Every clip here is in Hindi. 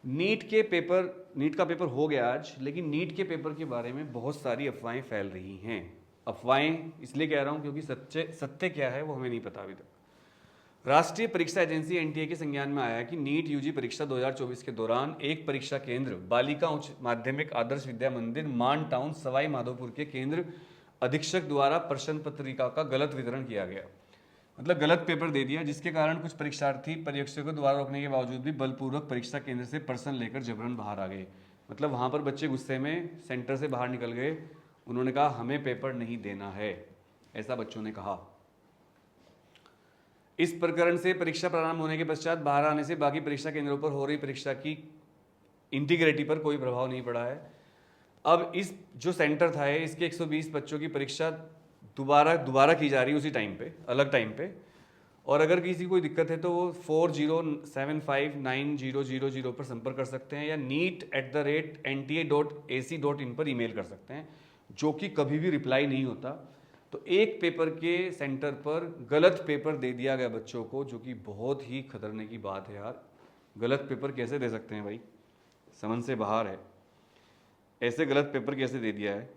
नीट का पेपर हो गया आज, लेकिन नीट के पेपर के बारे में बहुत सारी अफवाहें फैल रही हैं। अफवाहें इसलिए कह रहा हूं क्योंकि सत्य क्या है वो हमें नहीं पता अभी तक। राष्ट्रीय परीक्षा एजेंसी एनटीए के संज्ञान में आया कि नीट यूजी परीक्षा 2024 के दौरान एक परीक्षा केंद्र बालिका उच्च माध्यमिक आदर्श विद्या मंदिर मान टाउन सवाई माधोपुर के केंद्र अधीक्षक द्वारा प्रश्न पत्रिका का गलत वितरण किया गया। मतलब गलत पेपर दे दिया, जिसके कारण कुछ परीक्षार्थी पर्यवेक्षकों द्वारा रोकने के बावजूद भी बलपूर्वक परीक्षा केंद्र से प्रश्न लेकर जबरन बाहर आ गए। मतलब वहां पर बच्चे गुस्से में सेंटर से बाहर निकल गए। उन्होंने कहा हमें पेपर नहीं देना है, ऐसा बच्चों ने कहा। इस प्रकरण से परीक्षा प्रारंभ होने के पश्चात बाहर आने से बाकी परीक्षा केंद्रों पर हो रही परीक्षा की इंटीग्रिटी पर कोई प्रभाव नहीं पड़ा है। अब इस जो सेंटर था इसके 120 बच्चों की परीक्षा दोबारा की जा रही है उसी टाइम पे, अलग टाइम पे। और अगर किसी को कोई दिक्कत है तो वो 40759000 पर संपर्क कर सकते हैं या neet@nta.ac.in पर ईमेल कर सकते हैं, जो कि कभी भी रिप्लाई नहीं होता। तो एक पेपर के सेंटर पर गलत पेपर दे दिया गया बच्चों को, जो कि बहुत ही खतरने की बात है यार। गलत पेपर कैसे दे सकते हैं भाई, समझ से बाहर है। ऐसे गलत पेपर कैसे दे दिया है,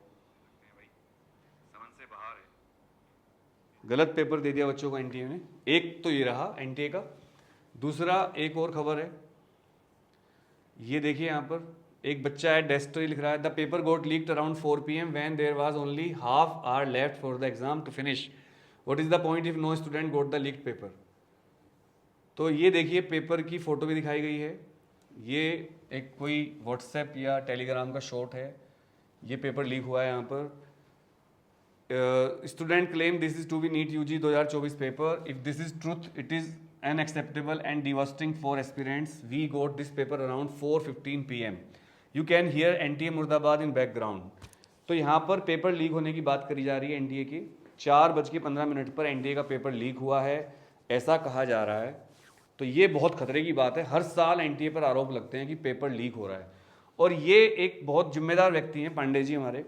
गलत पेपर दे दिया बच्चों को एनटीए ने। एक तो ये रहा एनटीए का। दूसरा एक और खबर है, ये देखिए यहाँ पर एक बच्चा है, डेस्टरी लिख रहा है, the paper got leaked around 4 PM when there was only half hour left for the exam to finish. What is the point if no student got the leaked paper. तो ये देखिए पेपर की फोटो भी दिखाई गई है। ये एक कोई व्हाट्सएप या टेलीग्राम का शॉट है। ये पेपर लीक हुआ है यहाँ पर। Student claim this is to be NEET UG 2024 paper. If this is truth, it is unacceptable and devastating for aspirants. We got this paper around 4:15 PM. You can hear NTA मुर्दाबाद in background. तो यहाँ पर पेपर लीक होने की बात करी जा रही है एनटीए की। 4:15 पर एनटीए का पेपर लीक हुआ है, ऐसा कहा जा रहा है। तो ये बहुत खतरे की बात है। हर साल एनटीए पर आरोप लगते हैं कि पेपर लीक हो रहा है, और ये एक बहुत जिम्मेदार व्यक्ति हैं पांडे जी हमारे,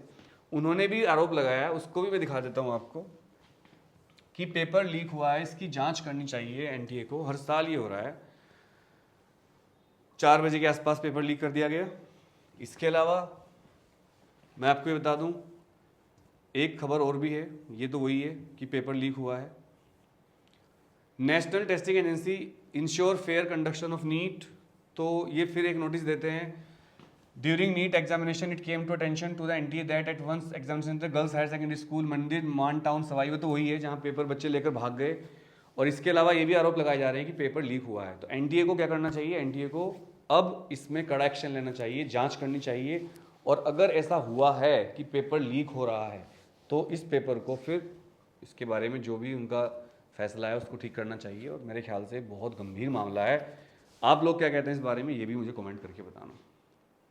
उन्होंने भी आरोप लगाया है। उसको भी मैं दिखा देता हूं आपको कि पेपर लीक हुआ है, इसकी जांच करनी चाहिए एनटीए को। हर साल ये हो रहा है। 4 बजे के आसपास पेपर लीक कर दिया गया। इसके अलावा मैं आपको ये बता दूं, एक खबर और भी है, ये तो वही है कि पेपर लीक हुआ है। National testing agency ensure fair conduction of NEET. तो ये फिर एक नोटिस देते हैं, During NEET examination, it came to attention to the NTA that at once examination center Girls Higher Secondary School मंदिर मान टाउन सवाई, वो तो वही है जहाँ पेपर बच्चे लेकर भाग गए। और इसके अलावा ये भी आरोप लगाए जा रहे हैं कि पेपर लीक हुआ है। तो एनटीए को क्या करना चाहिए, एनटीए को अब इसमें कड़ा एक्शन लेना चाहिए, जांच करनी चाहिए। और अगर ऐसा हुआ है कि पेपर लीक हो रहा है तो इस पेपर को फिर इसके बारे में जो भी उनका फैसला है उसको ठीक करना चाहिए। और मेरे ख्याल से बहुत गंभीर मामला है। आप लोग क्या कहते हैं इस बारे में, ये भी मुझे कमेंट करके बताना।